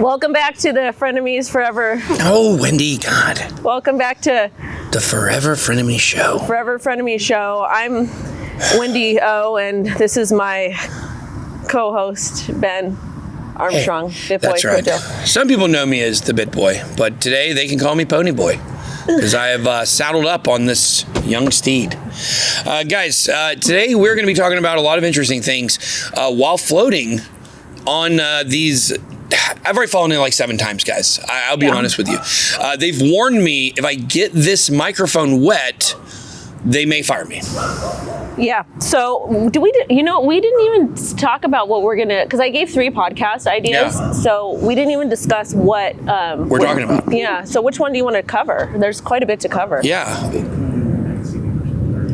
Welcome back to the Frenemies Forever. Oh, Wendy, God. Welcome back to the Forever Frenemy Show. Forever Frenemy Show. I'm Wendy O, and this is my co-host, Ben Armstrong. Hey, Bitboy that's right. Crypto. Some people know me as the Bitboy, but today they can call me Pony Boy because I have saddled up on this young steed. Guys, today we're going to be talking about a lot of interesting things while floating on these. I've already fallen in like 7 times, guys. I'll be honest with you. They've warned me if I get this microphone wet, they may fire me. Yeah. So we didn't even talk about what we're gonna, because I gave 3 podcast ideas. Yeah. So we didn't even discuss what we're talking about. Yeah. So which one do you want to cover? There's quite a bit to cover. Yeah.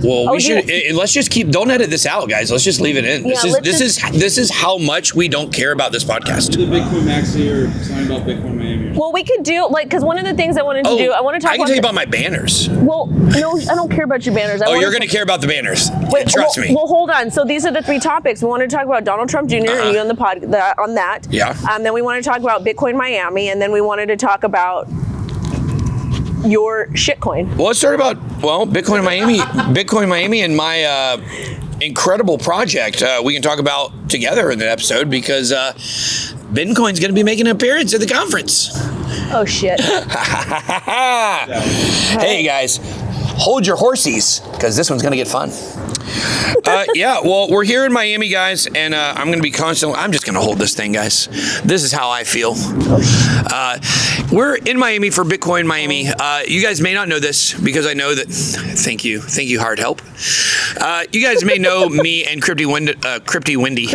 Well, let's just don't edit this out, guys. Let's just leave it in. This is how much we don't care about this podcast. The Bitcoin Maxi or something about Bitcoin Miami. Well, we could do, because one of the things I wanted to do, I want to talk about. I can tell you about my banners. Well, no, I don't care about your banners. You're going to care about the banners. Wait, Trust me. Well, hold on. So these are the 3 topics. We want to talk about Donald Trump Jr. and you on the pod on that. Yeah. Then we want to talk about Bitcoin Miami, and then we wanted to talk about your shitcoin. Well, let's start about Bitcoin Miami, and my incredible project. We can talk about together in the episode because Bitcoin's going to be making an appearance at the conference. Oh shit! Hey guys, hold your horsies because this one's going to get fun. Yeah, well, we're here in Miami, guys, and I'm going to be constantly. I'm just going to hold this thing, guys. This is how I feel. We're in Miami for Bitcoin Miami. You guys may not know this because I know that. Thank you, Hard Help. You guys may know me and Crypto Wendy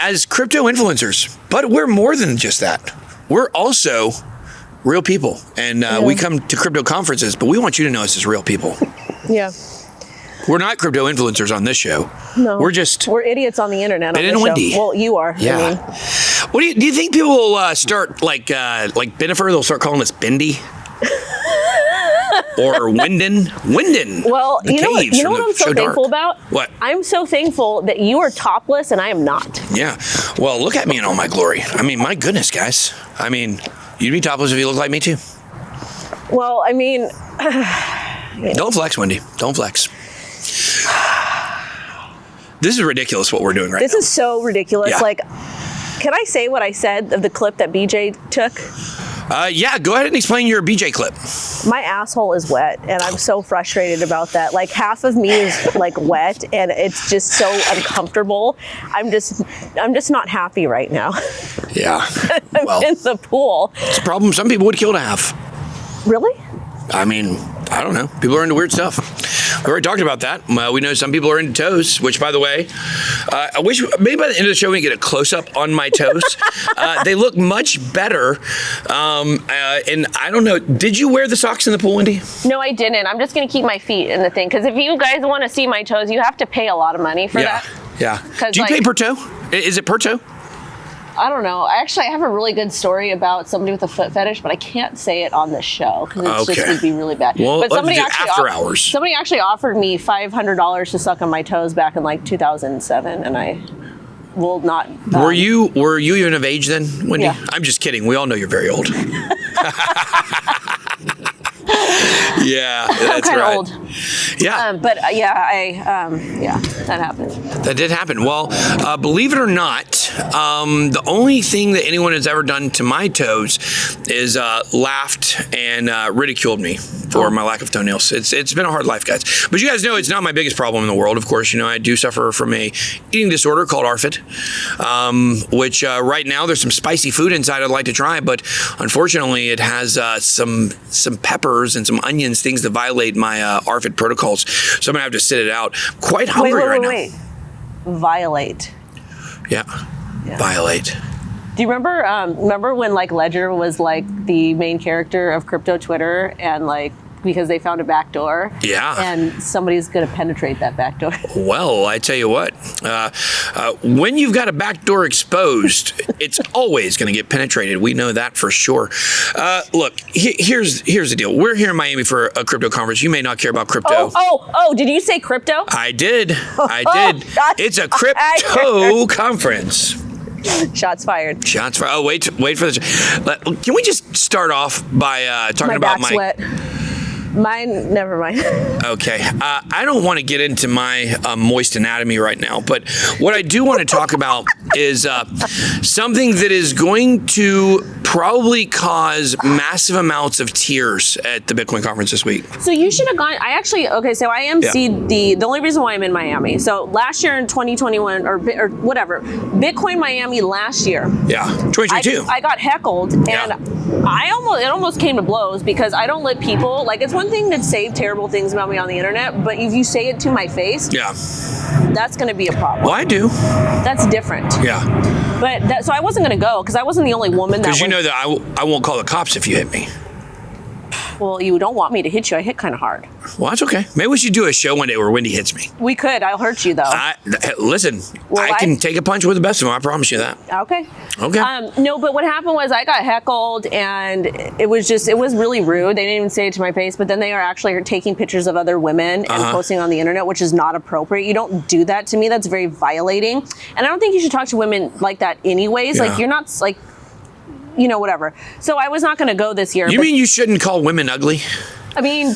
as crypto influencers, but we're more than just that. We're also real people, and we come to crypto conferences, but we want you to know us as real people. Yeah. We're not crypto influencers on this show. No. We're idiots on the internet. Ben and Wendy. Well, you are. Yeah. I mean. What do you think people will start like Benifer? They'll start calling us Bendy. Or Wyndon. Well, you know what I'm so thankful about? What? I'm so thankful that you are topless and I am not. Yeah. Well, look at me in all my glory. I mean, my goodness, guys. I mean, you'd be topless if you look like me too. Well, I mean, don't flex, Wendy. Don't flex. This is ridiculous what we're doing right now. This is so ridiculous. Yeah. Like, can I say what I said of the clip that BJ took? Yeah, go ahead and explain your BJ clip. My asshole is wet, and I'm so frustrated about that. Like, half of me is like wet, and it's just so uncomfortable. I'm just not happy right now. Yeah. I'm in the pool. It's a problem some people would kill to have. Really? I mean, I don't know. People are into weird stuff. We already talked about that. We know some people are into toes, which, by the way, I wish maybe by the end of the show we can get a close-up on my toes. They look much better. And I don't know. Did you wear the socks in the pool, Wendy? No, I didn't. I'm just going to keep my feet in the thing. Because if you guys want to see my toes, you have to pay a lot of money for that. Yeah. Do you pay per toe? Is it per toe? I don't know. Actually, I have a really good story about somebody with a foot fetish, but I can't say it on this show because it would be really bad. Well, but somebody after hours. Somebody actually offered me $500 to suck on my toes back in like 2007, and I will not. Were you even of age then, Wendy? Yeah. I'm just kidding. We all know you're very old. Yeah, that's I'm right. Old. Yeah, that happened. That did happen. Well, believe it or not, the only thing that anyone has ever done to my toes is laughed and ridiculed me for my lack of toenails. It's been a hard life, guys. But you guys know it's not my biggest problem in the world. Of course, I do suffer from a eating disorder called ARFID, which right now there's some spicy food inside I'd like to try, but unfortunately it has some peppers and some onions, things that violate my ARFID protocols. So I'm gonna have to sit it out. Quite hungry right now. Wait. Violate. Yeah. Violate. Do you remember when like Ledger was like the main character of crypto Twitter and like because they found a back door? Yeah. And somebody's going to penetrate that back door. Well, I tell you what, when you've got a back door exposed, it's always going to get penetrated. We know that for sure. Look, here's the deal. We're here in Miami for a crypto conference. You may not care about crypto. Oh, did you say crypto? I did. It's a crypto conference. Shots fired. Shots fired. Oh, wait for this. Can we just start off by talking about back's wet. Mine, never mind. Okay. I don't want to get into my moist anatomy right now, but what I do want to talk about is something that is going to probably cause massive amounts of tears at the Bitcoin conference this week. So you should have gone. So I emceed the only reason why I'm in Miami. So last year in 2021 or whatever, Bitcoin Miami last year. Yeah, 2022. I got heckled and it almost came to blows because I don't let people, like, it's one thing to say terrible things about me on the internet, but if you say it to my face, that's going to be a problem. Well, I do. That's different. Yeah. But so I wasn't going to go because I wasn't the only woman that. Because you know that I won't call the cops if you hit me. Well, you don't want me to hit you. I hit kind of hard. Well, that's okay. Maybe we should do a show one day where Wendy hits me. We could. I'll hurt you, though. Listen, I can take a punch with the best of them. I promise you that. Okay. Okay. No, but what happened was I got heckled, and it was really rude. They didn't even say it to my face, but then they are actually taking pictures of other women and posting on the internet, which is not appropriate. You don't do that to me. That's very violating. And I don't think you should talk to women like that anyways. Yeah. Like, you're not, like, you know, whatever. So I was not going to go this year. You mean you shouldn't call women ugly? I mean,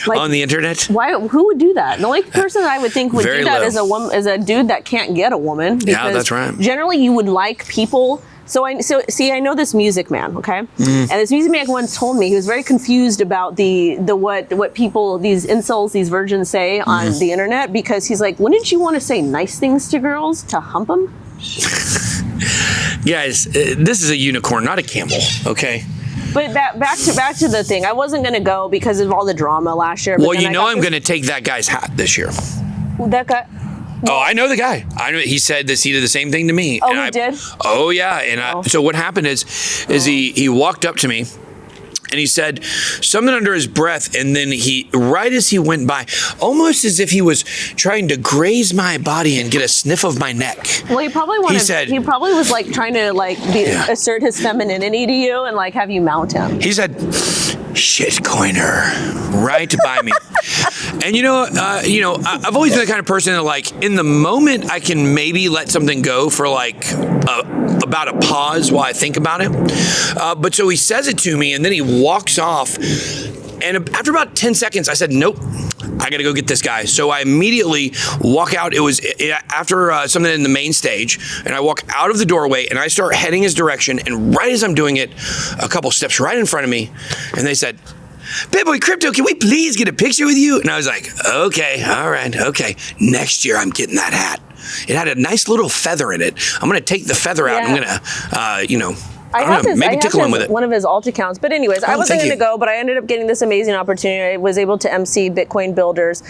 like, on the internet? Why? Who would do that? The only person I would think would do that is a dude that can't get a woman. Yeah, that's right. Generally, you would like people. I know this music man, okay? And this music man once told me he was very confused about what people, these insults, these virgins say on the internet, because he's like, wouldn't you want to say nice things to girls to hump them? Guys, this is a unicorn, not a camel, okay? But back to the thing. I wasn't going to go because of all the drama last year. But well, you know I'm going to take that guy's hat this year. That guy? Oh, I know the guy. I know he said this. He did the same thing to me. Oh, he did? Oh, yeah. And so what happened is he walked up to me. And he said something under his breath, and then right as he went by, almost as if he was trying to graze my body and get a sniff of my neck. Well, he probably was like trying to assert his femininity to you and like have you mount him. He said, "Shitcoiner," right by me. And I've always been the kind of person that, like, in the moment I can maybe let something go for like about a pause while I think about it. But so he says it to me, and then he walks off. And after about 10 seconds, I said, nope, I got to go get this guy. So I immediately walk out. It was after something in the main stage. And I walk out of the doorway and I start heading his direction. And right as I'm doing it, a couple steps right in front of me. And they said, Bitboy Crypto, can we please get a picture with you? And I was like, okay, all right, okay. Next year, I'm getting that hat. It had a nice little feather in it. I'm going to take the feather out. And I'm going to, maybe tickle him with it. One of his alt accounts. But anyways, I wasn't going to go, but I ended up getting this amazing opportunity. I was able to MC Bitcoin Builders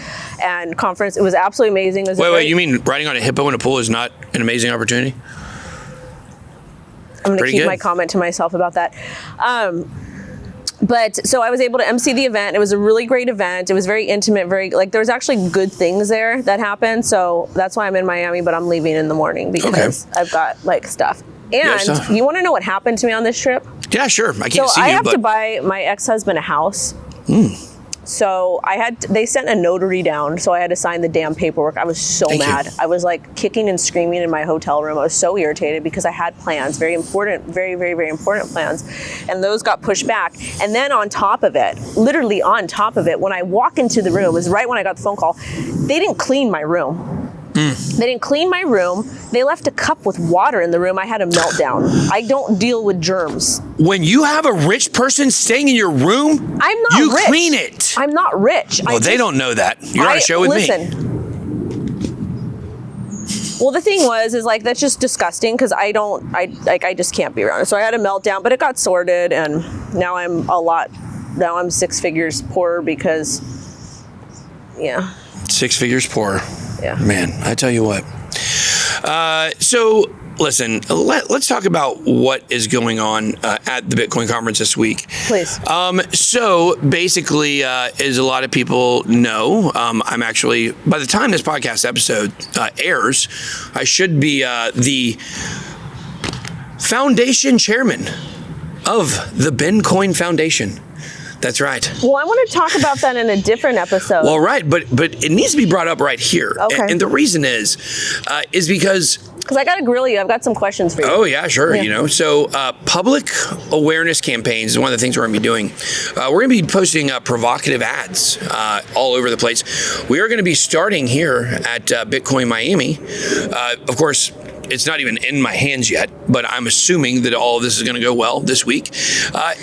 and conference. It was absolutely amazing. Wait, you mean riding on a hippo in a pool is not an amazing opportunity? I'm going to keep my comment to myself about that. But so I was able to MC the event. It was a really great event. It was very intimate, there was actually good things there that happened. So that's why I'm in Miami, but I'm leaving in the morning because I've got stuff. And you want to know what happened to me on this trip? Yeah, sure. I can't see I you, have to buy my ex-husband a house. So they sent a notary down, so I had to sign the damn paperwork. I was so mad. I was like kicking and screaming in my hotel room. I was so irritated because I had plans, very important, very, very, very important plans. And those got pushed back. And then on top of it, literally on top of it, when I walk into the room, it was right when I got the phone call, they didn't clean my room. They didn't clean my room. They left a cup with water in the room. I had a meltdown. I don't deal with germs. When you have a rich person staying in your room, I'm not rich. You clean it. I'm not rich. Well, they don't know that. You're on a show with me. Well, the thing was, that's just disgusting because I just can't be around it. So I had a meltdown, but it got sorted, and now I'm 6 figures poorer because, 6 figures poorer. Yeah. Man, I tell you what. So listen, let's talk about what is going on at the Bitcoin conference this week. Please. So basically, as a lot of people know, I'm actually, by the time this podcast episode airs, I should be the foundation chairman of the Bitcoin Foundation. That's right. Well, I want to talk about that in a different episode. Well, right, but it needs to be brought up right here. Okay. And the reason is because Because I got to grill you. I've got some questions for you. Oh, yeah, sure. Yeah. So public awareness campaigns is one of the things we're going to be doing. We're going to be posting provocative ads all over the place. We are going to be starting here at Bitcoin Miami. Of course, it's not even in my hands yet, but I'm assuming that all of this is going to go well this week.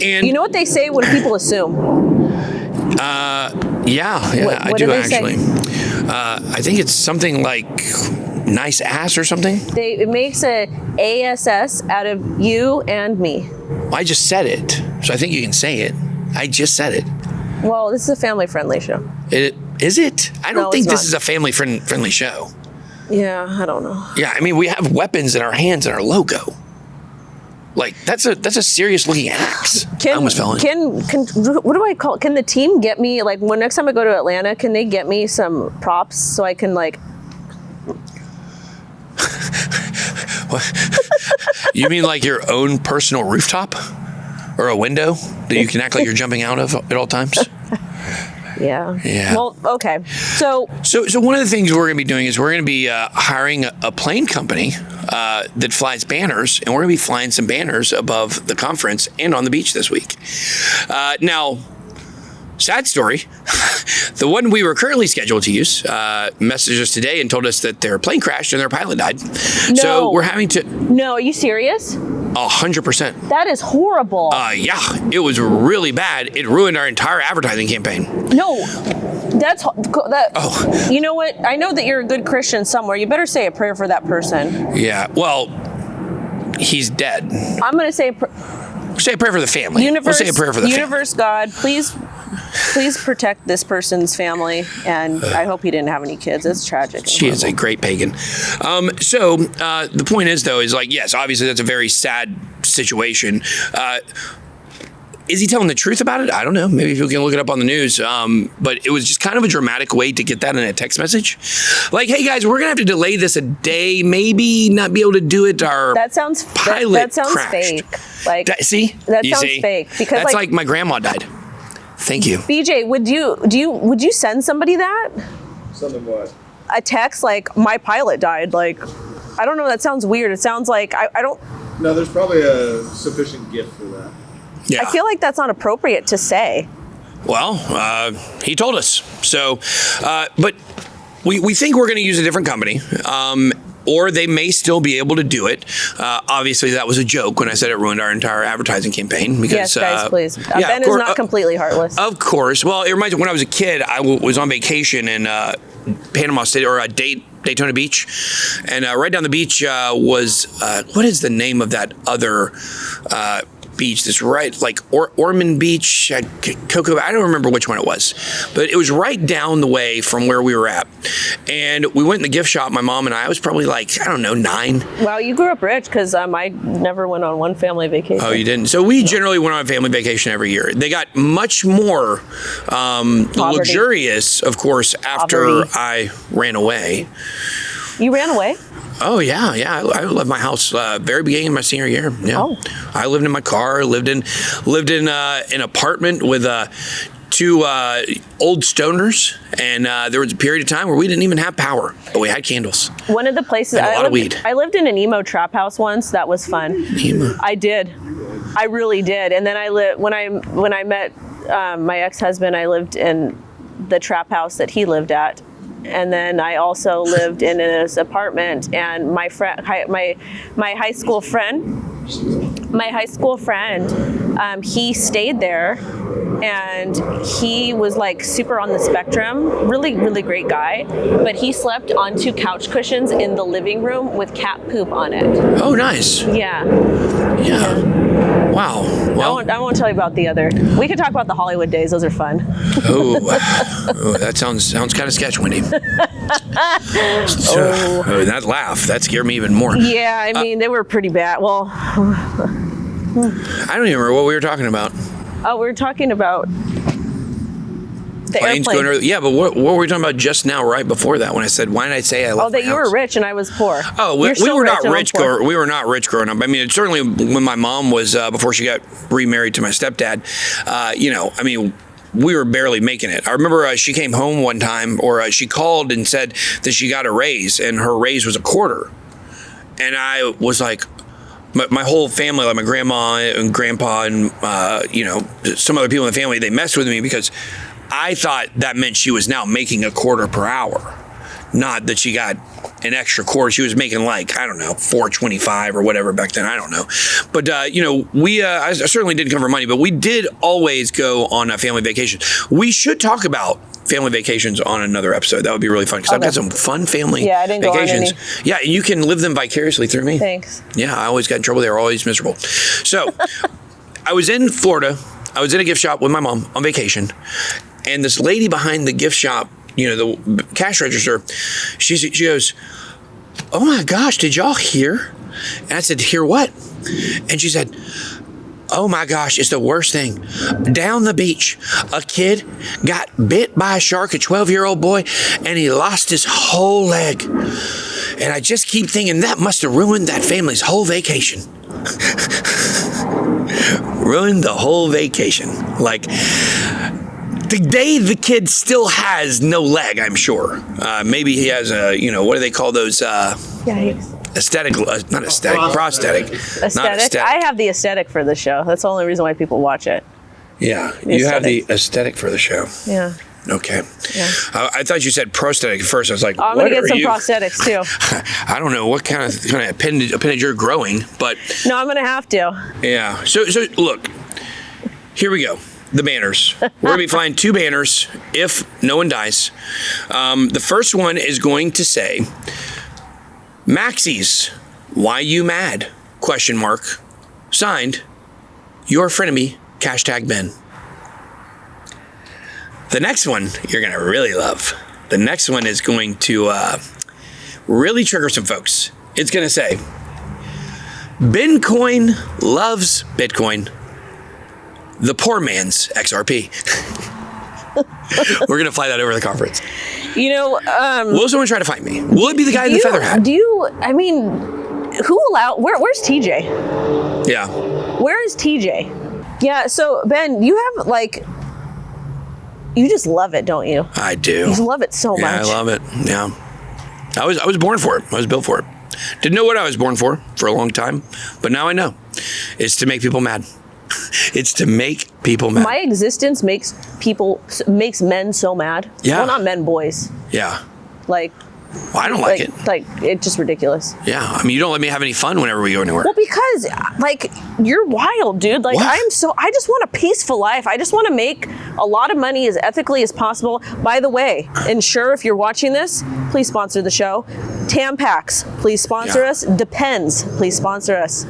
And you know what they say when people assume? Yeah, What I do do they actually. I think it's something like nice ass or something. It makes a ASS out of you and me. Well, I just said it, so I think you can say it. I just said it. Well, this is a family-friendly show. Is it? I don't No, think it's this not. is a family-friendly show. Yeah, I don't know. Yeah, I mean, we have weapons in our hands and our logo. Like, that's a serious looking axe. I almost fell in. Can what do I call it? Can the team get me, like, when next time I go to Atlanta, can they get me some props so I can, like... You mean like your own personal rooftop? Or a window that you can act like you're jumping out of at all times? Yeah. Yeah. Well, okay. So one of the things we're going to be doing is we're going to be hiring a plane company that flies banners, and we're going to be flying some banners above the conference and on the beach this week. Now, sad story, the one we were currently scheduled to use messaged us today and told us that their plane crashed and their pilot died. So we're having to... No, are you serious? 100%. That is horrible. Yeah, it was really bad. It ruined our entire advertising campaign. No, that. Oh. You know what? I know that you're a good Christian somewhere. You better say a prayer for that person. Yeah, well, he's dead. I'm going to say Say a prayer for the family. Universe, we'll say a prayer for the Universe God, please protect this person's family, and I hope he didn't have any kids. It's tragic. She is a great pagan. So the point is, though, is like, yes, obviously that's a very sad situation. Is he telling the truth about it? I don't know. Maybe you can look it up on the news. But it was just kind of a dramatic way to get that in a text message. Like, hey, guys, we're going to have to delay this a day, maybe not be able to do it. Our that sounds pilot that sounds crashed. fake. Like, that sounds fake. Because that's like my grandma died. Thank you. BJ, would you send somebody that? Send them what? A text like, my pilot died. Like, I don't know. That sounds weird. It sounds like I don't. No, there's probably a sufficient gift for that. Yeah. I feel like that's not appropriate to say. Well, he told us. So, but we think we're going to use a different company. Or they may still be able to do it. Obviously, that was a joke when I said it ruined our entire advertising campaign. Because, yes, guys, please. Yeah, Ben is not completely heartless. Of course. Well, it reminds me, when I was a kid, I was on vacation in Panama City, or Daytona Beach. And right down the beach was, what is the name of that other beach that's right, like Ormond Beach, Cocoa, I don't remember which one it was, but it was right down the way from where we were at. And we went in the gift shop, my mom and I was probably like, I don't know, 9. Wow, you grew up rich, because I never went on one family vacation. Oh, you didn't? So we generally went on a family vacation every year. They got much more luxurious, of course, after I ran away. You ran away? Oh, yeah. I left my house very beginning of my senior year. Yeah. Oh. I lived in my car, lived in an apartment with 2 old stoners, and there was a period of time where we didn't even have power, but we had candles. One of the places and a lot of weed. I lived in an emo trap house once. That was fun. Emo. I did. I really did. And then when I met my ex-husband, I lived in the trap house that he lived at. And then I also lived in his apartment, and my high school friend, he stayed there, and he was like super on the spectrum, really, really great guy, but he slept on 2 couch cushions in the living room with cat poop on it. Oh, nice. Yeah. Wow. Well, I won't tell you about the other. We could talk about the Hollywood days. Those are fun. That sounds kind of sketch, Wendy. That laugh, that scared me even more. Yeah, I mean, they were pretty bad. Well, I don't even remember what we were talking about. Oh, we were talking about the planes airplane. going. Yeah, but what were we talking about just now? Right before that, when I said, "Why did I say I left?" Oh, that my you house? were rich and I was poor. Oh, we were not rich. We were not rich growing up. I mean, certainly when my mom was before she got remarried to my stepdad. I mean, we were barely making it. I remember she came home one time, or she called and said that she got a raise, and her raise was $0.25. And I was like, my whole family, like my grandma and grandpa and, some other people in the family, they messed with me because I thought that meant she was now making $0.25 per hour. Not that she got an extra quarter. She was making like, I don't know, $4.25 or whatever back then. I don't know. But, I certainly didn't come for money, but we did always go on a family vacation. We should talk about family vacations on another episode. That would be really fun because I've got some fun family I didn't vacations. Go on any. Yeah, and you can live them vicariously through me. Thanks. Yeah, I always got in trouble. They were always miserable. So I was in Florida. I was in a gift shop with my mom on vacation. And this lady behind the gift shop, the cash register, she goes, "Oh my gosh, did y'all hear?" And I said, "Hear what?" And she said, "Oh my gosh, it's the worst thing. Down the beach, a kid got bit by a shark, a 12-year-old boy, and he lost his whole leg. And I just keep thinking that must have ruined that family's whole vacation." Ruined the whole vacation. Like, today the kid still has no leg, I'm sure. Maybe he has what do they call those? Aesthetic, not aesthetic, prosthetic. Aesthetic? Not aesthetic. I have the aesthetic for the show. That's the only reason why people watch it. Yeah, you have the aesthetic for the show. Yeah. Okay. Yeah. I thought you said prosthetic at first. I was like, I'm what going to get some you? prosthetics too. I don't know what kind of appendage you're growing, but. No, I'm going to have to. Yeah. So look, here we go. The banners. We're going to be flying 2 banners if no one dies. The first one is going to say, "Maxie's, why you mad?" ? Signed, your frenemy, #Ben. The next one you're going to really love. The next one is going to really trigger some folks. It's going to say, "Bitcoin loves Bitcoin. The poor man's XRP." We're going to fly that over the conference. Will someone try to fight me? Will it be the guy in the feather hat? Where's TJ? Yeah. Where is TJ? Yeah, so Ben, you have you just love it, don't you? I do. You love it so much. Yeah, I love it. Yeah. I was born for it. I was built for it. Didn't know what I was born for a long time, but now I know. It's to make people mad. It's to make people mad. My existence makes men so mad. Yeah. Well, not men, boys. Yeah. Well, I don't like it. It's just ridiculous. Yeah. I mean, you don't let me have any fun whenever we go anywhere. Well, because you're wild, dude. What? I just want a peaceful life. I just want to make a lot of money as ethically as possible. By the way, Ensure, if you're watching this, please sponsor the show. Tampax, please sponsor us. Depends, please sponsor us.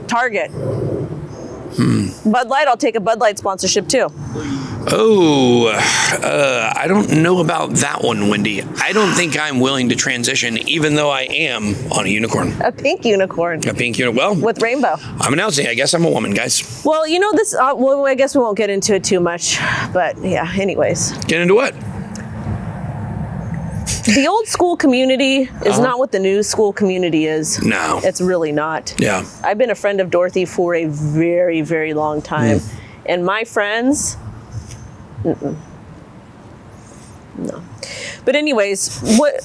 Target. Bud Light, I'll take a Bud Light sponsorship too. Oh, I don't know about that one, Wendy. I don't think I'm willing to transition, even though I am on a unicorn. A pink unicorn. A pink unicorn. Well, with rainbow. I'm announcing. I guess I'm a woman, guys. Well, this. I guess we won't get into it too much, but yeah. Anyways. Get into what? The old school community is not what the new school community is. No. It's really not. Yeah. I've been a friend of Dorothy for a very, very long time. And my friends, no. But anyways, what,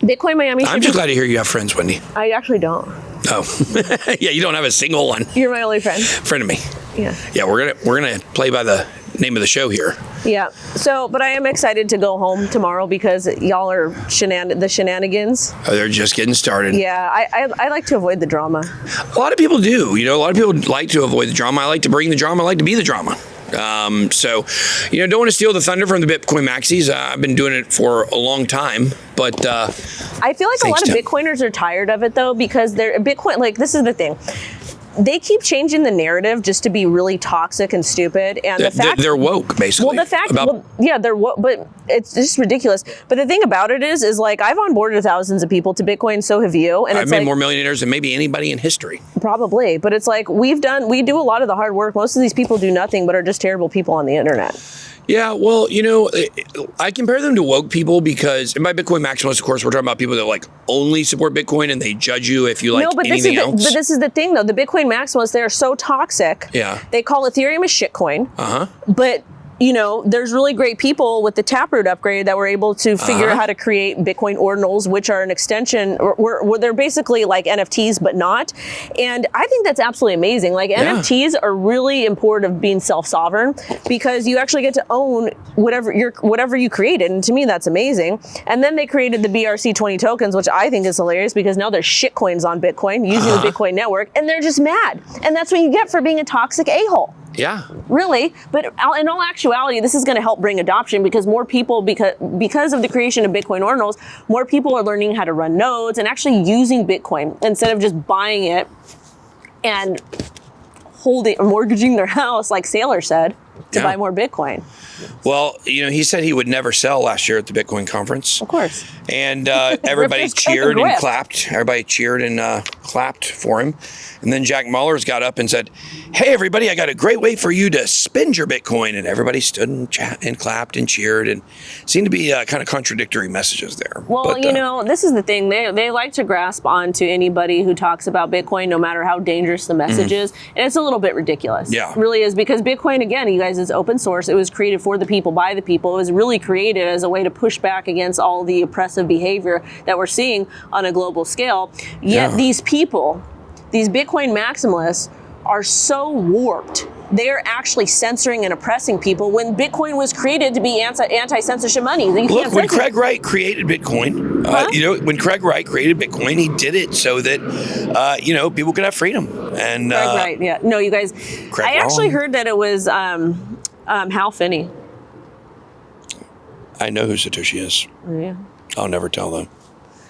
Bitcoin Miami. I'm just glad to hear you have friends, Wendy. I actually don't. Oh. Yeah, you don't have a single one. You're my only friend. Friend of me. Yeah. Yeah, we're gonna play by the name of the show here. Yeah. So, but I am excited to go home tomorrow because y'all are the shenanigans. Oh, they're just getting started. Yeah, I like to avoid the drama. A lot of people do. A lot of people like to avoid the drama. I like to bring the drama. I like to be the drama. So, don't want to steal the thunder from the Bitcoin Maxis. I've been doing it for a long time, but I feel like a lot of Bitcoiners are tired of it though, because they're Bitcoin. This is the thing. They keep changing the narrative just to be really toxic and stupid, and the fact they're woke, basically. Well, they're woke, but it's just ridiculous. But the thing about it is I've onboarded thousands of people to Bitcoin, so have you, and I've made more millionaires than maybe anybody in history. Probably, but it's we do a lot of the hard work. Most of these people do nothing, but are just terrible people on the internet. Yeah, well, I compare them to woke people because, and by Bitcoin maximalists, of course, we're talking about people that only support Bitcoin and they judge you if you like anything else. But this is the thing, though. The Bitcoin maximalists, they are so toxic. Yeah. They call Ethereum a shitcoin. Uh-huh. But there's really great people with the Taproot upgrade that were able to figure out how to create Bitcoin ordinals, which are an extension, where they're basically like NFTs, but not. And I think that's absolutely amazing. Like NFTs are really important of being self-sovereign because you actually get to own whatever you created. And to me, that's amazing. And then they created the BRC20 tokens, which I think is hilarious because now there's shitcoins on Bitcoin using the Bitcoin network, and they're just mad. And that's what you get for being a toxic a-hole. Yeah. Really, but in all actuality, this is going to help bring adoption because more people, because of the creation of Bitcoin ordinals, more people are learning how to run nodes and actually using Bitcoin instead of just buying it and mortgaging their house, like Sailor said, to buy more Bitcoin. Well, he said he would never sell last year at the Bitcoin conference. Of course. And everybody cheered and clapped. Everybody cheered and clapped for him. And then Jack Mallers got up and said, "Hey, everybody, I got a great way for you to spend your Bitcoin." And everybody stood and clapped and cheered, and seemed to be kind of contradictory messages there. Well, but, this is the thing. They like to grasp onto anybody who talks about Bitcoin, no matter how dangerous the message is. And it's a little bit ridiculous. Yeah. It really is, because Bitcoin, again, you guys, is open source. It was created for the people, by the people. It was really created as a way to push back against all the oppressive behavior that we're seeing on a global scale. Yet these people, these Bitcoin maximalists, are so warped. They're actually censoring and oppressing people when Bitcoin was created to be anti-censorship money. Look, when Craig Wright created Bitcoin, when Craig Wright created Bitcoin, he did it so that, people could have freedom. And Craig Wright, yeah. No, you guys, I actually heard that it was Hal Finney. I know who Satoshi is. Yeah. I'll never tell them.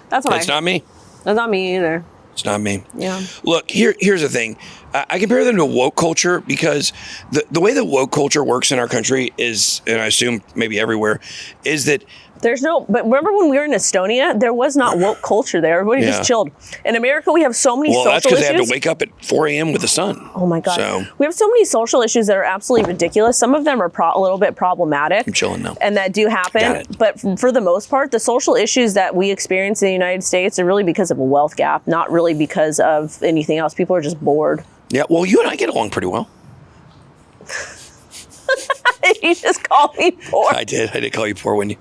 That's what It's not me. That's not me either. It's not me. Yeah. Look, here's the thing. I compare them to woke culture because the way that woke culture works in our country is, and I assume maybe everywhere, is that but remember when we were in Estonia, there was not woke culture there. Everybody just chilled. In America, we have so many social issues. Well, that's because they have to wake up at 4 a.m. with the sun. Oh my God. So, we have so many social issues that are absolutely ridiculous. Some of them are a little bit problematic. I'm chilling now. And that do happen. But for the most part, the social issues that we experience in the United States are really because of a wealth gap, not really because of anything else. People are just bored. Yeah, well, you and I get along pretty well. You just called me poor. I did call you poor, Wendy.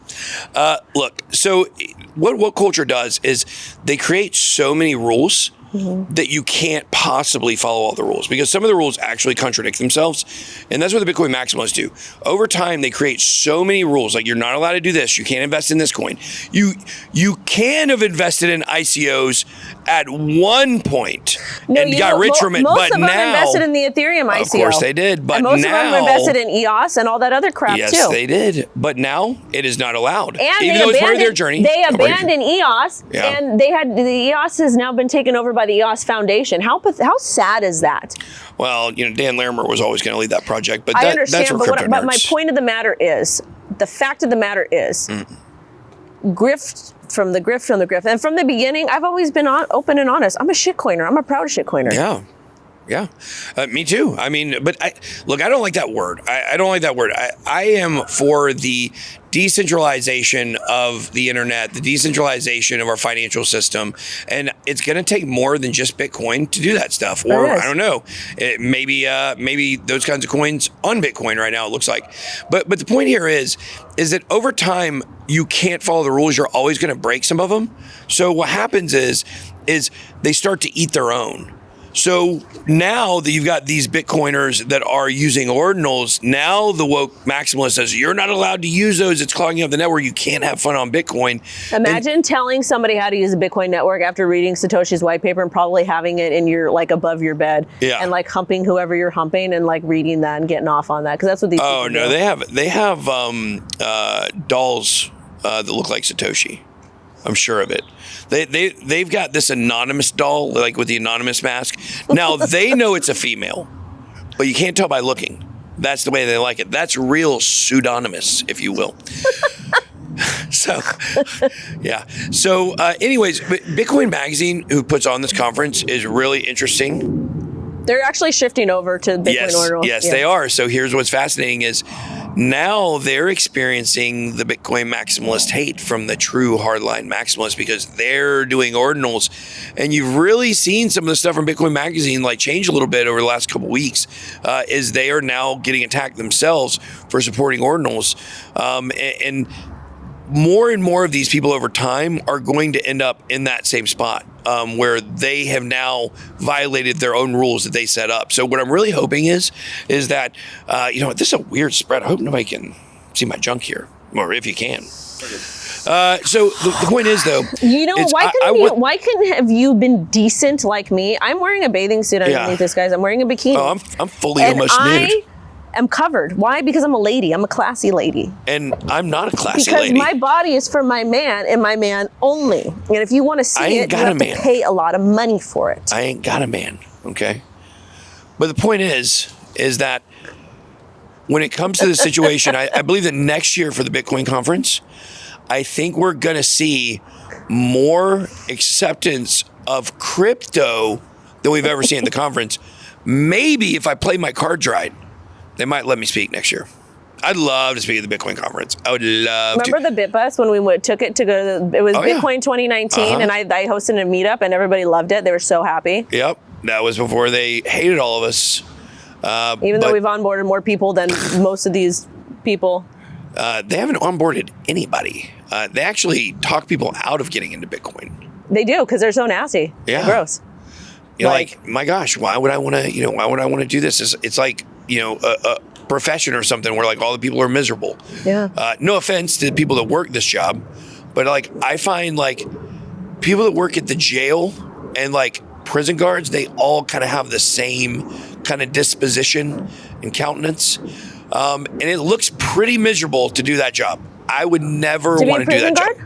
Look, so what culture does is they create so many rules that you can't possibly follow all the rules, because some of the rules actually contradict themselves. And that's what the Bitcoin maximalists do. Over time, they create so many rules, like you're not allowed to do this. You can't invest in this coin. You can have invested in ICOs at one point and got rich from it, but now... Most of them invested in the Ethereum ICO. Of course they did, but and most of them invested in EOS and all that other crap, too. Yes, they did. But now it is not allowed. And even though it's part of their journey. They abandoned EOS, and the EOS has now been taken over by the EOS Foundation. How sad is that? Well, Dan Larimer was always going to lead that project, but I understand, that's where crypto but my point of the matter is, the fact of the matter is, grift from the grift. And from the beginning, I've always been open and honest. I'm a shitcoiner. I'm a proud shitcoiner. Yeah. Me too. I mean, but I don't like that word. I don't like that word. I am for the decentralization of the internet, the decentralization of our financial system. And it's going to take more than just Bitcoin to do that stuff. Or I don't know, maybe those kinds of coins on Bitcoin right now, it looks like. But the point here is that over time, you can't follow the rules. You're always going to break some of them. So what happens is they start to eat their own. So now that you've got these Bitcoiners that are using ordinals, now the woke maximalist says, you're not allowed to use those. It's clogging up the network. You can't have fun on Bitcoin. Imagine telling somebody how to use a Bitcoin network after reading Satoshi's white paper and probably having it in your, above your bed. Yeah. And humping whoever you're humping and reading that and getting off on that. Because that's what these people do. They have dolls that look like Satoshi. I'm sure of it. They've got this anonymous doll, with the anonymous mask. Now, they know it's a female, but you can't tell by looking. That's the way they like it. That's real pseudonymous, if you will. So, yeah. So, anyways, Bitcoin Magazine, who puts on this conference, is really interesting. They're actually shifting over to Bitcoin ordinals. Yes, they are. So here's what's fascinating is Now they're experiencing the Bitcoin maximalist hate from the true hardline maximalists because they're doing ordinals. And you've really seen some of the stuff from Bitcoin Magazine like change a little bit over the last couple of weeks, is they are now getting attacked themselves for supporting ordinals. And more of these people over time are going to end up in that same spot, where they have now violated their own rules that they set up. So what I'm really hoping is that, this is a weird spread. I hope nobody can see my junk here, or if you can. So the point is, though, why couldn't have you been decent like me? I'm wearing a bathing suit underneath this, guys. I'm wearing a bikini. Oh, I'm fully almost nude. I'm covered. Why? Because I'm a lady. I'm a classy lady. And I'm not a classy lady. Because my body is for my man and my man only. And if you want to see it, you have to pay a lot of money for it. I ain't got a man, okay? But the point is that when it comes to the situation, I believe that next year for the Bitcoin conference, I think we're going to see more acceptance of crypto than we've ever seen at the conference. Maybe if I play my cards right, they might let me speak next year. I'd love to speak at the Bitcoin conference. I would love to. Remember the Bitbus when we took it to go to it was Bitcoin 2019, and I hosted a meetup, and everybody loved it. They were so happy. Yep. That was before they hated all of us. Even though we've onboarded more people than most of these people. They haven't onboarded anybody. They actually talk people out of getting into Bitcoin. They do, because they're so nasty. Yeah. Gross. Like, my gosh, why would I want to do this? It's like, a profession or something where like all the people are miserable. Yeah. No offense to the people that work this job, but like I find like people that work at the jail and like prison guards, they all kind of have the same kind of disposition and countenance. And it looks pretty miserable to do that job. I would never want to do that job.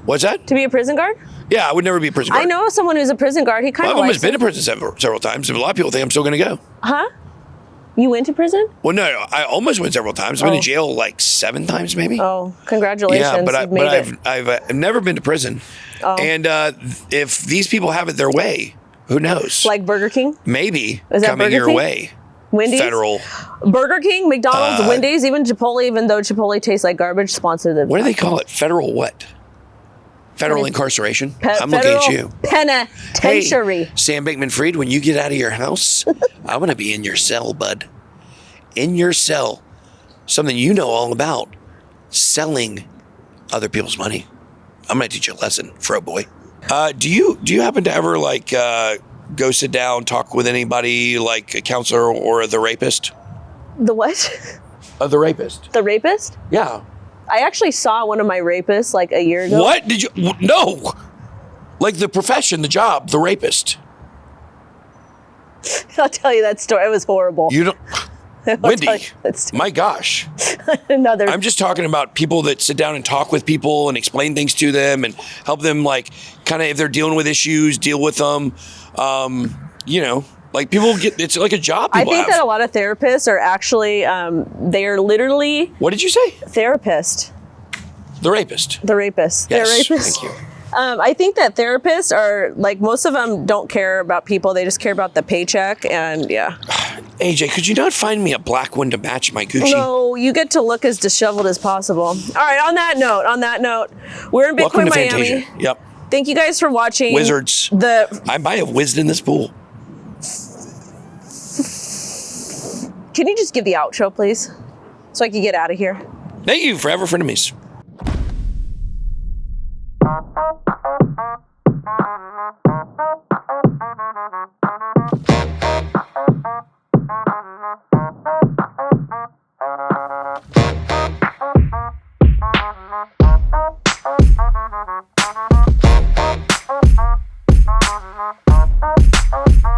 What's that? To be a prison guard? Yeah, I would never be a prison guard. I know someone who's a prison guard. He kind of I've almost been to prison several times. A lot of people think I'm still going to go. Huh? You went to prison? Well, no, I almost went several times. I've been to jail like 7 times, maybe. Oh, congratulations! Yeah, but I've never been to prison. Oh. And if these people have it their way, who knows? Like Burger King? Maybe coming your way. Wendy's? Federal. Burger King, McDonald's, Wendy's, even Chipotle, even though Chipotle tastes like garbage, sponsored them. What do they call it? Federal what? Federal incarceration? I'm looking at you. Penitentiary. Hey, Sam Bankman-Fried, when you get out of your house, I want to be in your cell, bud. In your cell. Something you know all about. Selling other people's money. I'm going to teach you a lesson, fro boy. Do you happen to ever like go sit down, talk with anybody like a counselor or the rapist? The what? The rapist. The rapist? Yeah. I actually saw one of my rapists like a year ago. What? Did you? No. Like the profession, the job, the rapist. I'll tell you that story. It was horrible. You don't... Wendy, my gosh. I'm just talking about people that sit down and talk with people and explain things to them and help them like kind of if they're dealing with issues, deal with them. Like people get, it's like a job people I think that a lot of therapists are actually, they are literally. What did you say? Therapist. The rapist. The rapist. Yes, they're rapists. thank you. I think that therapists are like, most of them don't care about people. They just care about the paycheck and yeah. AJ, could you not find me a black one to match my Gucci? No, you get to look as disheveled as possible. All right, on that note, we're in Bitcoin Welcome to Miami. Fantasia. Yep. Thank you guys for watching. Wizards. I might have whizzed in this pool. Can you just give the outro, please? So I can get out of here. Thank you, Forever Frenemies.